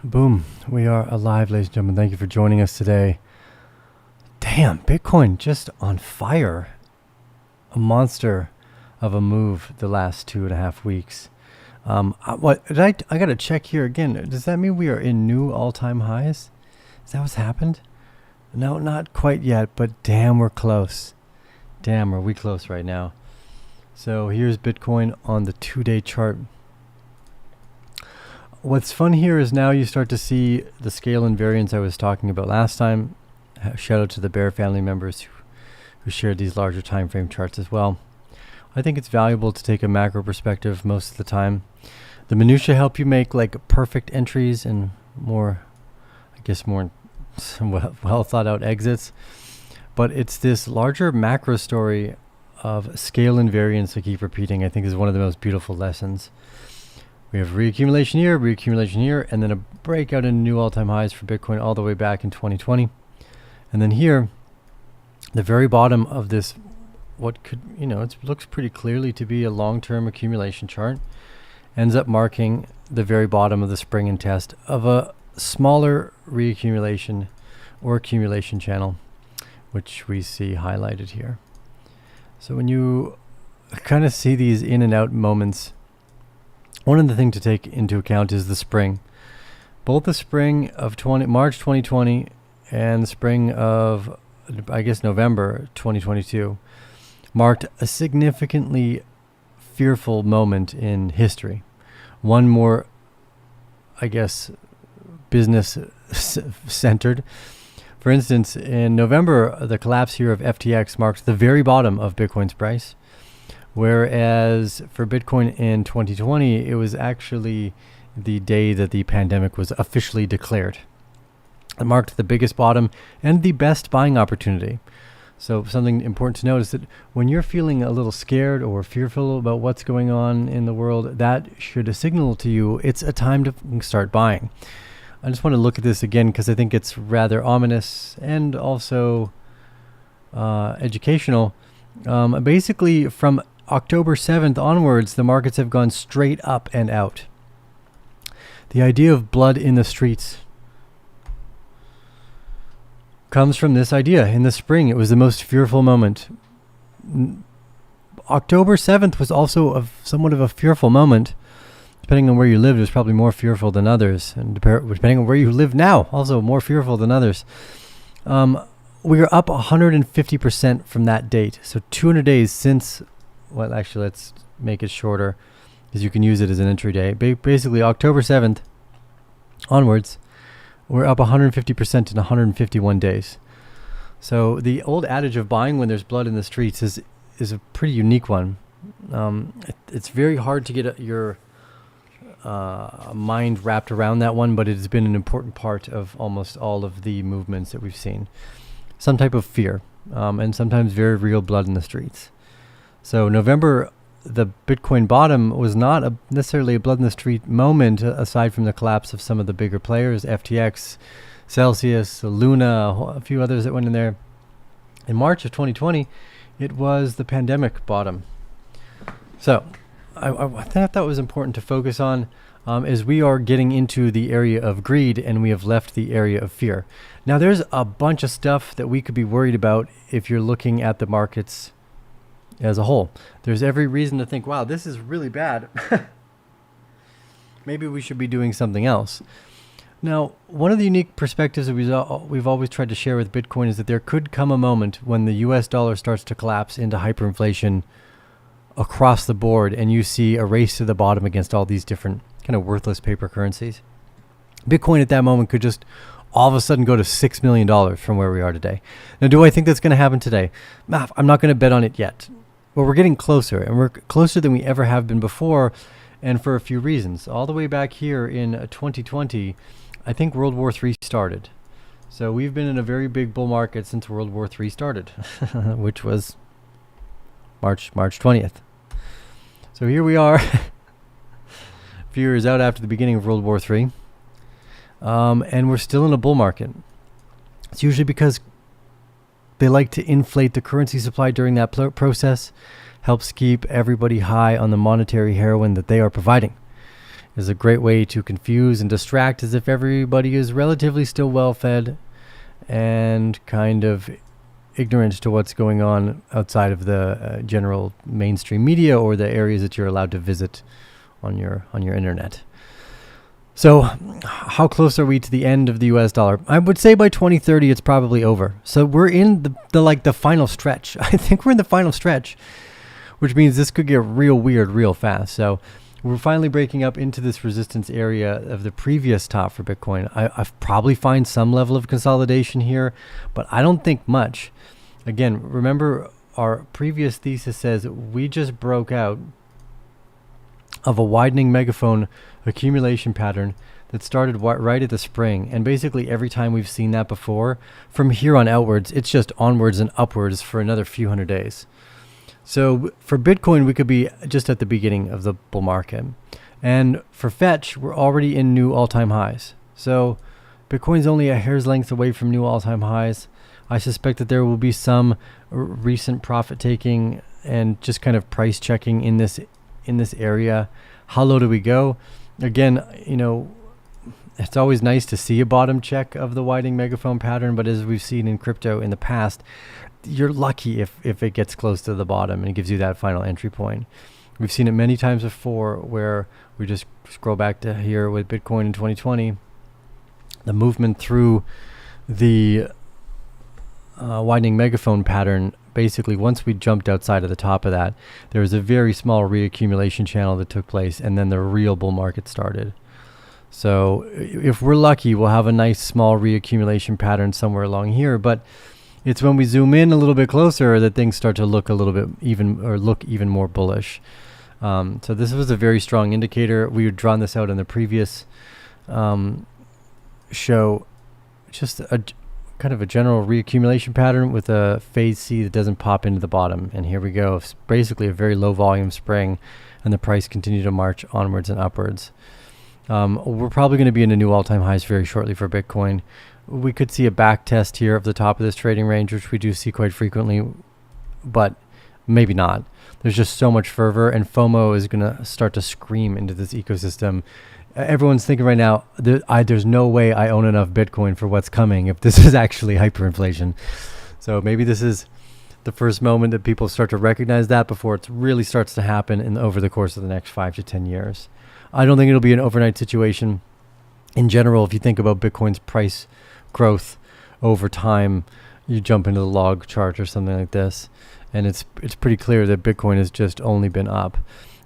Boom. We are alive, ladies and gentlemen. Thank you for joining us today. Damn, Bitcoin just on fire. A monster of a move the last 2.5 weeks. I got to check here again. Does that mean we are in new all-time highs? Is that what's happened? No, not quite yet, but damn, we're close. Damn, are we close right now? So here's Bitcoin on the 2-day chart. What's fun here is now you start to see the scale and variance I was talking about last time. Shout out to the Bear family members who shared these larger time frame charts as well. I think it's valuable to take a macro perspective most of the time. The minutia help you make like perfect entries and more well thought out exits. But it's this larger macro story of scale and variance I keep repeating. I think is one of the most beautiful lessons. We have reaccumulation here, and then a breakout into new all-time highs for Bitcoin all the way back in 2020. And then here, the very bottom of this, what could, it looks pretty clearly to be a long-term accumulation chart, ends up marking the very bottom of the spring and test of a smaller reaccumulation or accumulation channel, which we see highlighted here. So when you kind of see these in and out moments, one of the things to take into account is the spring. Both the spring of March 2020 and the spring of, November 2022 marked a significantly fearful moment in history. One more, business centered. For instance, in November, the collapse here of FTX marked the very bottom of Bitcoin's price. Whereas for Bitcoin in 2020, it was actually the day that the pandemic was officially declared. It marked the biggest bottom and the best buying opportunity. So something important to note is that when you're feeling a little scared or fearful about what's going on in the world, that should signal to you it's a time to start buying. I just want to look at this again because I think it's rather ominous and also educational. Basically, from October 7th onwards, the markets have gone straight up and out. The idea of blood in the streets comes from this idea. In the spring, it was the most fearful moment. October 7th was also somewhat of a fearful moment. Depending on where you lived, it was probably more fearful than others. And depending on where you live now, also more fearful than others. We are up 150% from that date. So 200 days since... Well, actually, let's make it shorter because you can use it as an entry day. Basically, October 7th onwards, we're up 150% in 151 days. So the old adage of buying when there's blood in the streets is a pretty unique one. It's very hard to get your mind wrapped around that one, but it has been an important part of almost all of the movements that we've seen. Some type of fear, and sometimes very real blood in the streets. So November, the Bitcoin bottom was not necessarily a blood in the street moment, aside from the collapse of some of the bigger players, FTX, Celsius, Luna, a few others that went in there. In March of 2020, it was the pandemic bottom. So I thought that was important to focus on as we are getting into the area of greed and we have left the area of fear. Now, there's a bunch of stuff that we could be worried about if you're looking at the markets as a whole. There's every reason to think, wow, this is really bad. Maybe we should be doing something else. Now, one of the unique perspectives that we've always tried to share with Bitcoin is that there could come a moment when the US dollar starts to collapse into hyperinflation across the board and you see a race to the bottom against all these different kind of worthless paper currencies. Bitcoin at that moment could just all of a sudden go to $6 million from where we are today. Now, do I think that's going to happen today? I'm not going to bet on it yet. But we're getting closer, and we're closer than we ever have been before, and for a few reasons. All the way back here in 2020, I think World War III started. So we've been in a very big bull market since World War III started, which was March 20th. So here we are, a few years out after the beginning of World War III, and we're still in a bull market. It's usually because they like to inflate the currency supply during that process, helps keep everybody high on the monetary heroin that they are providing. is a great way to confuse and distract, as if everybody is relatively still well-fed and kind of ignorant to what's going on outside of the general mainstream media or the areas that you're allowed to visit on your internet. So how close are we to the end of the US dollar? I would say by 2030 it's probably over. So we're in the final stretch. I think we're in the final stretch, which means this could get real weird real fast. So we're finally breaking up into this resistance area of the previous top for Bitcoin. I've probably find some level of consolidation here, but I don't think much. Again, remember our previous thesis says we just broke out of a widening megaphone accumulation pattern that started right at the spring. And basically every time we've seen that before, from here on outwards, it's just onwards and upwards for another few hundred days. So for Bitcoin, we could be just at the beginning of the bull market. And for Fetch, we're already in new all-time highs. So Bitcoin's only a hair's length away from new all-time highs. I suspect that there will be some recent profit taking and just kind of price checking in this area. How low do we go? Again, it's always nice to see a bottom check of the widening megaphone pattern, but as we've seen in crypto in the past, you're lucky if it gets close to the bottom and it gives you that final entry point. We've seen it many times before where we just scroll back to here with Bitcoin in 2020. The movement through the widening megaphone pattern, basically once we jumped outside of the top of that, there was a very small reaccumulation channel that took place, and then the real bull market started. So if we're lucky, we'll have a nice small reaccumulation pattern somewhere along here, but it's when we zoom in a little bit closer that things start to look a little bit even more bullish. So this was a very strong indicator. We had drawn this out in the previous show, just a kind of a general reaccumulation pattern with a phase C that doesn't pop into the bottom. And here we go. It's basically a very low volume spring, and the price continued to march onwards and upwards. We're probably going to be in a new all-time highs very shortly for Bitcoin. We could see a back test here of the top of this trading range, which we do see quite frequently, but maybe not. There's just so much fervor, and FOMO is going to start to scream into this ecosystem. Everyone's thinking right now, there's no way I own enough Bitcoin for what's coming if this is actually hyperinflation. So maybe this is the first moment that people start to recognize that before it really starts to happen over the course of the next 5 to 10 years. I don't think it'll be an overnight situation. In general, if you think about Bitcoin's price growth over time, you jump into the log chart or something like this, and it's pretty clear that Bitcoin has just only been up.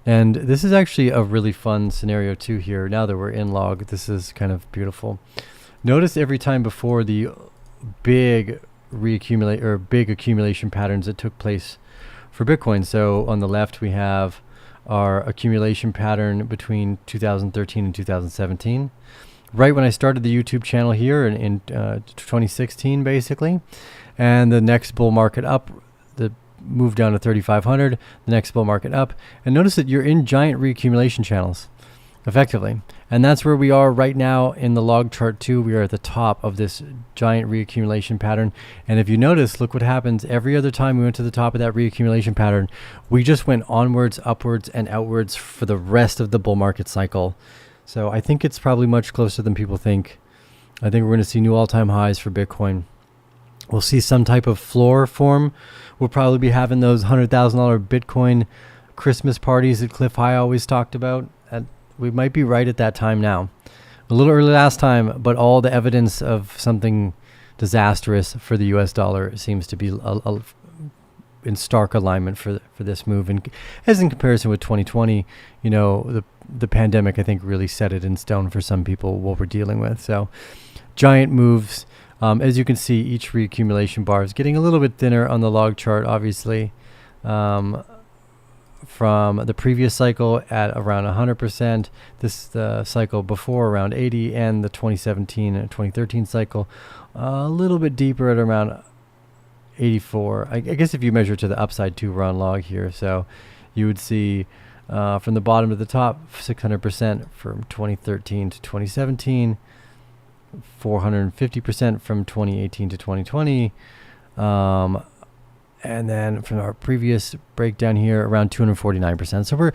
And this is actually a really fun scenario too here. Now that we're in log, this is kind of beautiful. Notice every time before the big accumulation patterns that took place for Bitcoin. So on the left we have our accumulation pattern between 2013 and 2017. Right when I started the YouTube channel here in 2016, basically. And the next bull market up, the move down to 3,500, the next bull market up. And notice that you're in giant reaccumulation channels, effectively. And that's where we are right now in the log chart too. We are at the top of this giant reaccumulation pattern. And if you notice, look what happens every other time we went to the top of that reaccumulation pattern. We just went onwards, upwards, and outwards for the rest of the bull market cycle. So I think it's probably much closer than people think. I think we're going to see new all-time highs for Bitcoin. We'll see some type of floor form. We'll probably be having those $100,000 Bitcoin Christmas parties that Cliff High always talked about. We might be right at that time now. A little early last time, but all the evidence of something disastrous for the US dollar seems to be in stark alignment for this move. And as in comparison with 2020, the pandemic, I think, really set it in stone for some people what we're dealing with. So giant moves. As you can see, each reaccumulation bar is getting a little bit thinner on the log chart, obviously, from the previous cycle at around 100%, the cycle before around 80, and the 2017 and 2013 cycle a little bit deeper at around 84. I guess if you measure to the upside too, we're on log here. So you would see from the bottom to the top, 600% from 2013 to 2017, 450% from 2018 to 2020, And then from our previous breakdown here, around 249%. So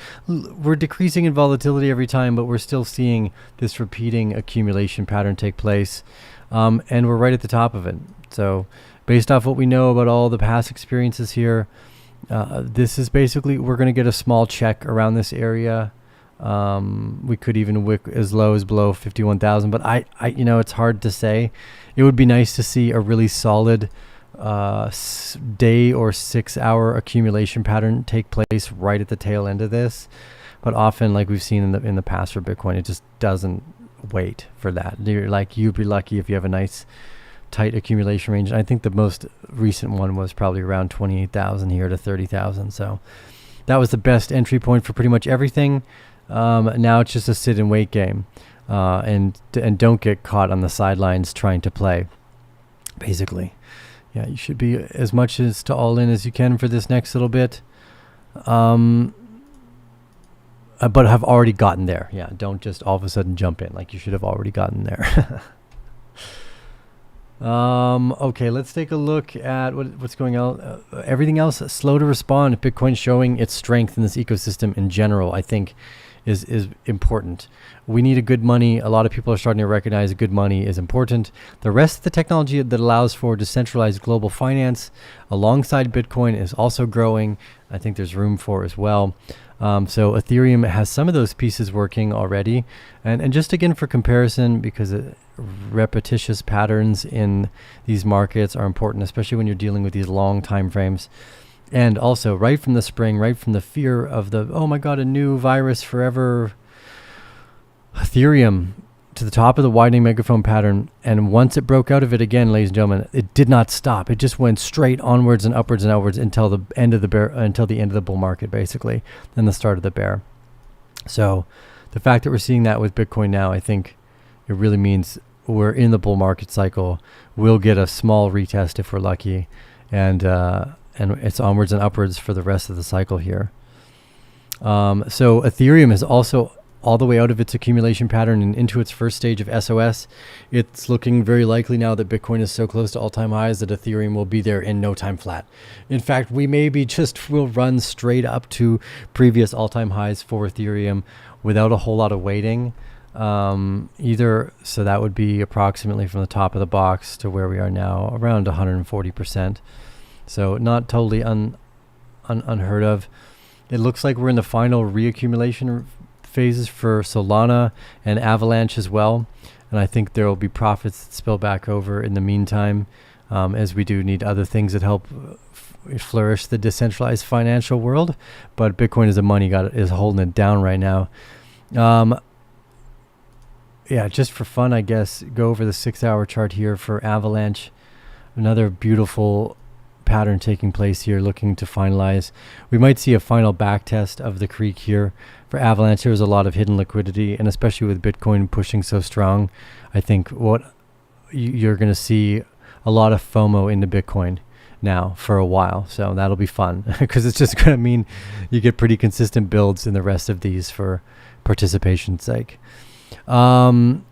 we're decreasing in volatility every time, but we're still seeing this repeating accumulation pattern take place. And we're right at the top of it. So based off what we know about all the past experiences here, this is basically, we're going to get a small check around this area. We could even wick as low as below 51,000, but I it's hard to say. It would be nice to see a really solid day or 6 hour accumulation pattern take place right at the tail end of this. But often, like we've seen in the past for Bitcoin, it just doesn't wait for that. You'd be lucky if you have a nice tight accumulation range. And I think the most recent one was probably around 28,000 here to 30,000. So that was the best entry point for pretty much everything. Now it's just a sit and wait game, and don't get caught on the sidelines trying to play, basically. Yeah, you should be as much as to all in as you can for this next little bit, but have already gotten there. Yeah, don't just all of a sudden jump in. Like, you should have already gotten there. Okay, let's take a look at what's going on. Everything else slow to respond. Bitcoin showing its strength in this ecosystem in general, I think, is important. We need a good money. A lot of people are starting to recognize good money is important. The rest of the technology that allows for decentralized global finance alongside Bitcoin is also growing. I think there's room for as well. So Ethereum has some of those pieces working already. And just again for comparison, because repetitious patterns in these markets are important, especially when you're dealing with these long time frames. And also right from the spring, right from the fear of oh my God, a new virus forever, Ethereum to the top of the widening megaphone pattern. And once it broke out of it again, ladies and gentlemen, it did not stop. It just went straight onwards and upwards and outwards until the end of the bull market, basically, and the start of the bear. So the fact that we're seeing that with Bitcoin now, I think it really means we're in the bull market cycle. We'll get a small retest if we're lucky. And it's onwards and upwards for the rest of the cycle here. So Ethereum is also all the way out of its accumulation pattern and into its first stage of SOS. It's looking very likely now that Bitcoin is so close to all-time highs that Ethereum will be there in no time flat. In fact, we maybe will run straight up to previous all-time highs for Ethereum without a whole lot of waiting. So that would be approximately from the top of the box to where we are now, around 140%. So not totally unheard of. It looks like we're in the final reaccumulation phases for Solana and Avalanche as well. And I think there will be profits that spill back over in the meantime, as we do need other things that help flourish the decentralized financial world. But Bitcoin as a money is holding it down right now. Yeah, just for fun, I guess, go over the 6 hour chart here for Avalanche. Another beautiful pattern taking place here, looking to finalize. We might see a final back test of the creek here for Avalanche. There's a lot of hidden liquidity, and especially with Bitcoin pushing so strong, I think you're going to see a lot of FOMO into Bitcoin now for a while. So that'll be fun because it's just going to mean you get pretty consistent builds in the rest of these for participation's sake. And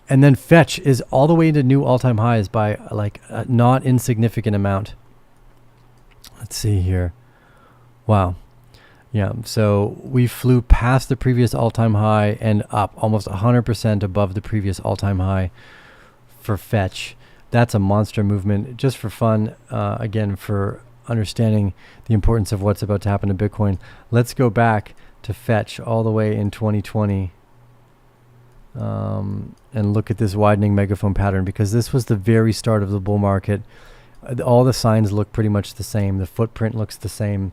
then Fetch is all the way into new all-time highs by like a not insignificant amount. Let's see here. Wow. Yeah, so we flew past the previous all-time high and up almost 100% above the previous all-time high for Fetch. That's a monster movement. Just for fun, again, for understanding the importance of what's about to happen to Bitcoin, let's go back to Fetch all the way in 2020 and look at this widening megaphone pattern, because this was the very start of the bull market. All the signs look pretty much the same. The footprint looks the same.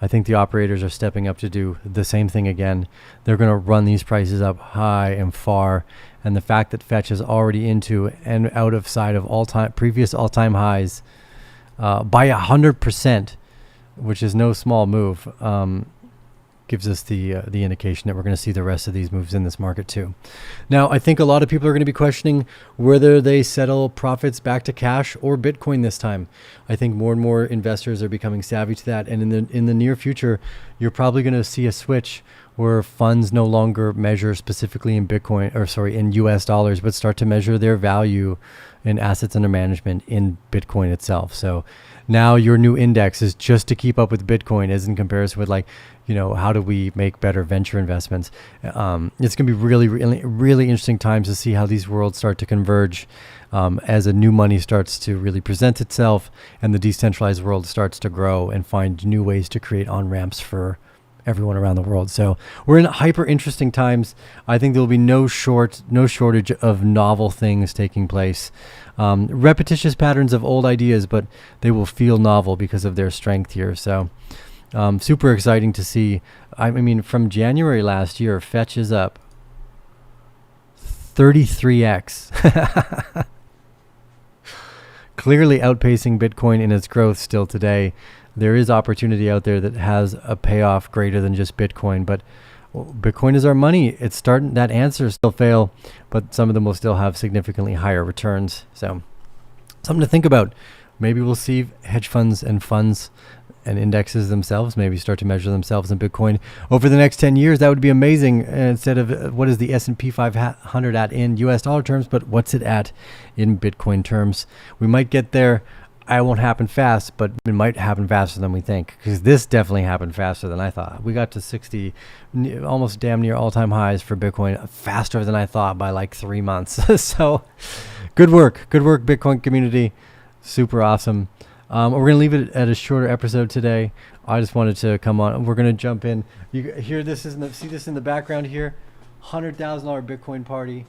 I think the operators are stepping up to do the same thing again. They're going to run these prices up high and far. And the fact that Fetch is already into and out of sight of previous all-time highs by 100%, which is no small move, gives us the indication that we're going to see the rest of these moves in this market too. Now, I think a lot of people are going to be questioning whether they settle profits back to cash or Bitcoin this time. I think more and more investors are becoming savvy to that, and in the near future, you're probably going to see a switch where funds no longer measure specifically in Bitcoin, or sorry, in US dollars, but start to measure their value in assets under management in Bitcoin itself. So now your new index is just to keep up with Bitcoin, as in comparison with, like, you know, how do we make better venture investments? It's going to be really interesting times to see how these worlds start to converge as a new money starts to really present itself and the decentralized world starts to grow and find new ways to create on-ramps for everyone around the world. So we're in hyper interesting times. I think there will be no shortage of novel things taking place. Repetitious patterns of old ideas, but they will feel novel because of their strength here. So super exciting to see. I mean, from January last year, Fetch is up 33x. Clearly outpacing Bitcoin in its growth still today. There is opportunity out there that has a payoff greater than just Bitcoin, but Bitcoin is our money. It's starting, that answer still fail, but some of them will still have significantly higher returns. So something to think about. Maybe we'll see hedge funds and indexes themselves maybe start to measure themselves in Bitcoin over the next 10 years. That would be amazing. Instead of what is the S&P 500 at in US dollar terms, but what's it at in Bitcoin terms? We might get there. It won't happen fast, but it might happen faster than we think, because this definitely happened faster than I thought. We got to 60, almost damn near all-time highs for Bitcoin, faster than I thought by like 3 months. So good work, Bitcoin community. Super awesome. We're going to leave it at a shorter episode today. I just wanted to come on. We're going to jump in. You hear this? See this in the background here? $100,000 Bitcoin party.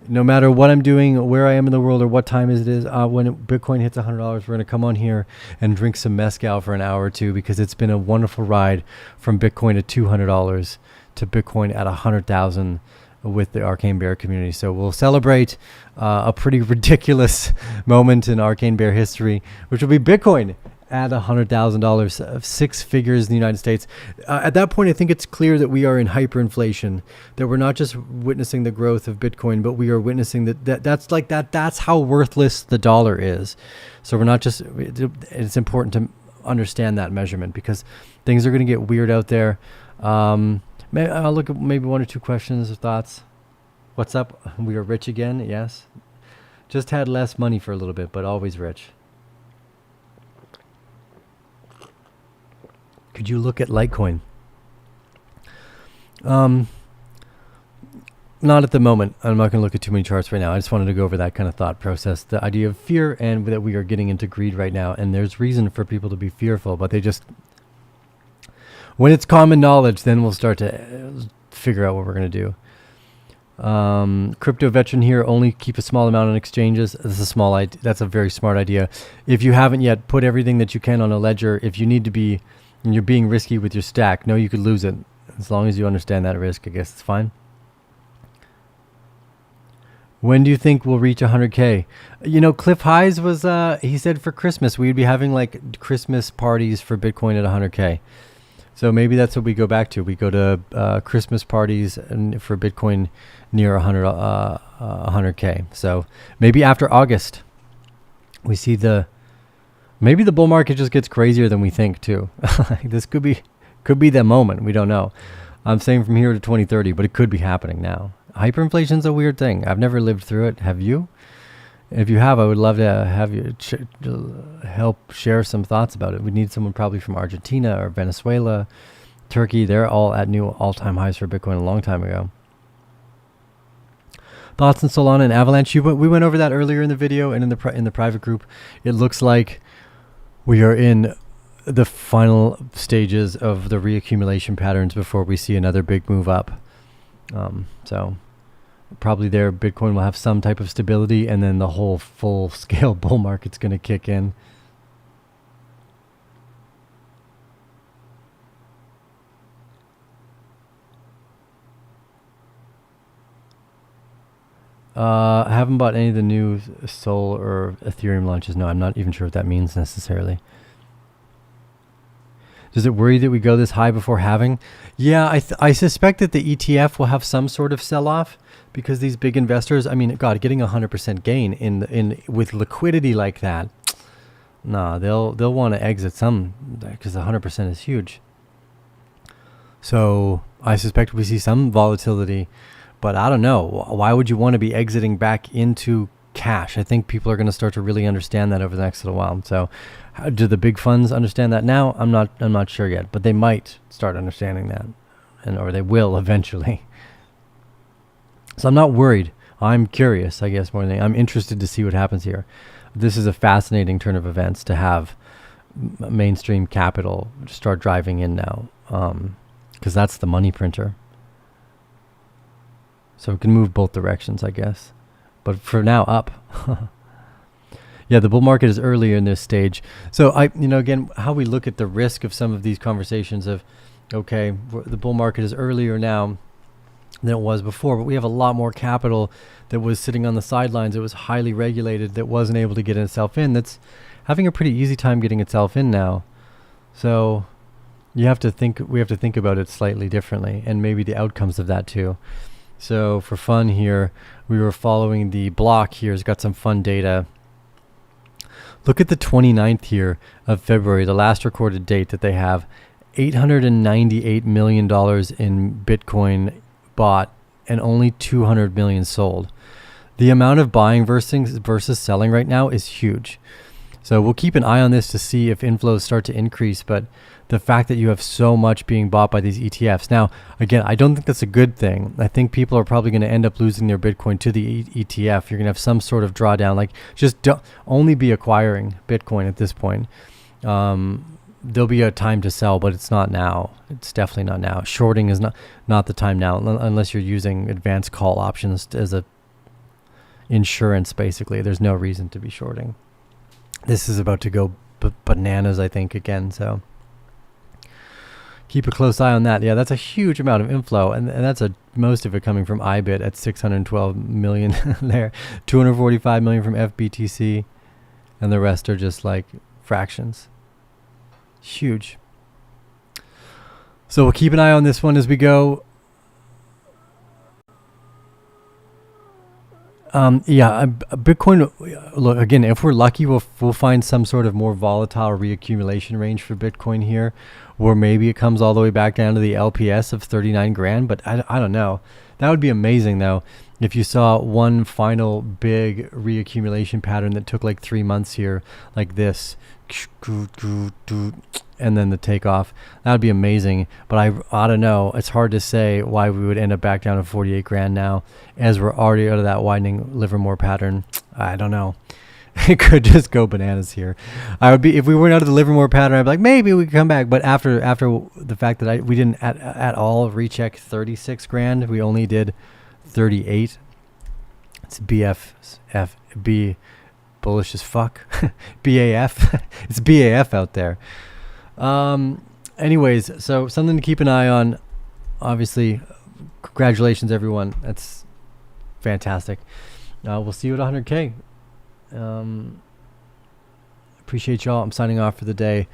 No matter what I'm doing, where I am in the world, or what time it is, when Bitcoin hits $100, we're going to come on here and drink some mezcal for an hour or two, because it's been a wonderful ride from Bitcoin at $200 to Bitcoin at $100,000 with the Arcane Bear community. So we'll celebrate a pretty ridiculous moment in Arcane Bear history, which will be Bitcoin at $100,000, of 6 figures in the United States. At that point, I think it's clear that we are in hyperinflation, that we're not just witnessing the growth of Bitcoin, but we are witnessing that's how worthless the dollar is. So we're not just, it's important to understand that measurement, because things are going to get weird out there. I'll look at maybe 1 or 2 questions or thoughts. What's up? We are rich again. Yes. Just had less money for a little bit, but always rich. Could you look at Litecoin? Not at the moment. I'm not going to look at too many charts right now. I just wanted to go over that kind of thought process, the idea of fear, and that we are getting into greed right now. And there's reason for people to be fearful, but they just, when it's common knowledge, then we'll start to figure out what we're going to do. Crypto veteran here, only keep a small amount on exchanges. That's a very smart idea. If you haven't yet, put everything that you can on a ledger. If you need to be, and you're being risky with your stack, know you could lose it. As long as you understand that risk, I guess it's fine. When do you think we'll reach 100K? You know, Cliff Highs was, he said for Christmas, we'd be having like Christmas parties for Bitcoin at 100K. So maybe that's what we go back to. We go to Christmas parties for Bitcoin near 100K. So maybe after August, we see maybe the bull market just gets crazier than we think too. This could be the moment. We don't know. I'm saying from here to 2030, but it could be happening now. Hyperinflation is a weird thing. I've never lived through it. Have you? If you have, I would love to have you help share some thoughts about it. We need someone probably from Argentina or Venezuela, Turkey. They're all at new all-time highs for Bitcoin a long time ago. Thoughts on Solana and Avalanche? We went over that earlier in the video and in the private group. It looks like we are in the final stages of the reaccumulation patterns before we see another big move up. So probably there Bitcoin will have some type of stability, and then the whole full-scale bull market's going to kick in. I haven't bought any of the new Sol or Ethereum launches. No, I'm not even sure what that means necessarily. Does it worry that we go this high before halving? Yeah, I suspect that the ETF will have some sort of sell-off, because these big investors, I mean, God, getting 100% gain in with liquidity like that, nah, they'll want to exit some, because 100% is huge. So I suspect we see some volatility, but I don't know. Why would you want to be exiting back into cash? I think people are going to start to really understand that over the next little while. So do the big funds understand that now? I'm not sure yet, but they might start understanding that, or they will eventually. So I'm not worried. I'm curious, I guess, more than I'm interested to see what happens here. This is a fascinating turn of events to have mainstream capital start driving in now, because that's the money printer. So it can move both directions, I guess. But for now, up. Yeah, the bull market is earlier in this stage. So again, how we look at the risk of some of these conversations of, okay, the bull market is earlier now than it was before, but we have a lot more capital that was sitting on the sidelines. It was highly regulated, that wasn't able to get itself in. That's having a pretty easy time getting itself in now. So we have to think about it slightly differently, and maybe the outcomes of that too. So for fun here, we were following the block here. It's got some fun data. Look at the 29th here of February, the last recorded date that they have. $898 million in Bitcoin bought and only 200 million sold. The amount of buying versus selling right now is huge. So we'll keep an eye on this to see if inflows start to increase, but the fact that you have so much being bought by these ETFs. Now, again, I don't think that's a good thing. I think people are probably going to end up losing their Bitcoin to the ETF. You're going to have some sort of drawdown. Like, just don't only be acquiring Bitcoin at this point. There'll be a time to sell, but it's not now. It's definitely not now. Shorting is not the time now, unless you're using advanced call options as a insurance, basically. There's no reason to be shorting. This is about to go bananas, I think, again, so keep a close eye on that. Yeah, that's a huge amount of inflow, and that's most of it coming from IBIT at 612 million there, 245 million from FBTC, and the rest are just like fractions. Huge. So we'll keep an eye on this one as we go. Bitcoin, look, again, if we're lucky, we'll find some sort of more volatile reaccumulation range for Bitcoin here, or maybe it comes all the way back down to the LPS of 39 grand, but I don't know. That would be amazing, though, if you saw one final big reaccumulation pattern that took like 3 months here, like this, and then the takeoff. That would be amazing, but I don't know. It's hard to say why we would end up back down to 48 grand now, as we're already out of that widening Livermore pattern. I don't know. It could just go bananas here. I would be, if we weren't out of the Livermore pattern, I'd be like, maybe we could come back. But after the fact that we didn't at all recheck 36 grand, we only did 38. It's BFFB. Bullish as fuck. BAF. It's BAF out there. Anyways, so something to keep an eye on. Obviously, congratulations, everyone. That's fantastic. We'll see you at 100K. Appreciate y'all. I'm signing off for the day.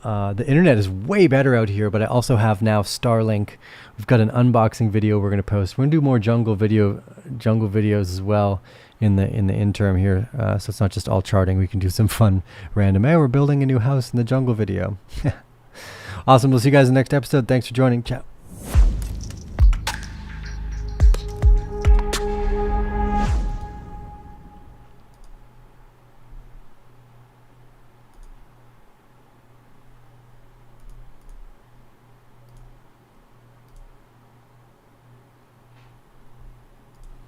The internet is way better out here, but I also have now Starlink. We've got an unboxing video we're going to post. We're going to do more jungle videos as well in the interim here. So it's not just all charting. We can do some fun random, hey, we're building a new house in the jungle video. Awesome. We'll see you guys in the next episode. Thanks for joining. Ciao.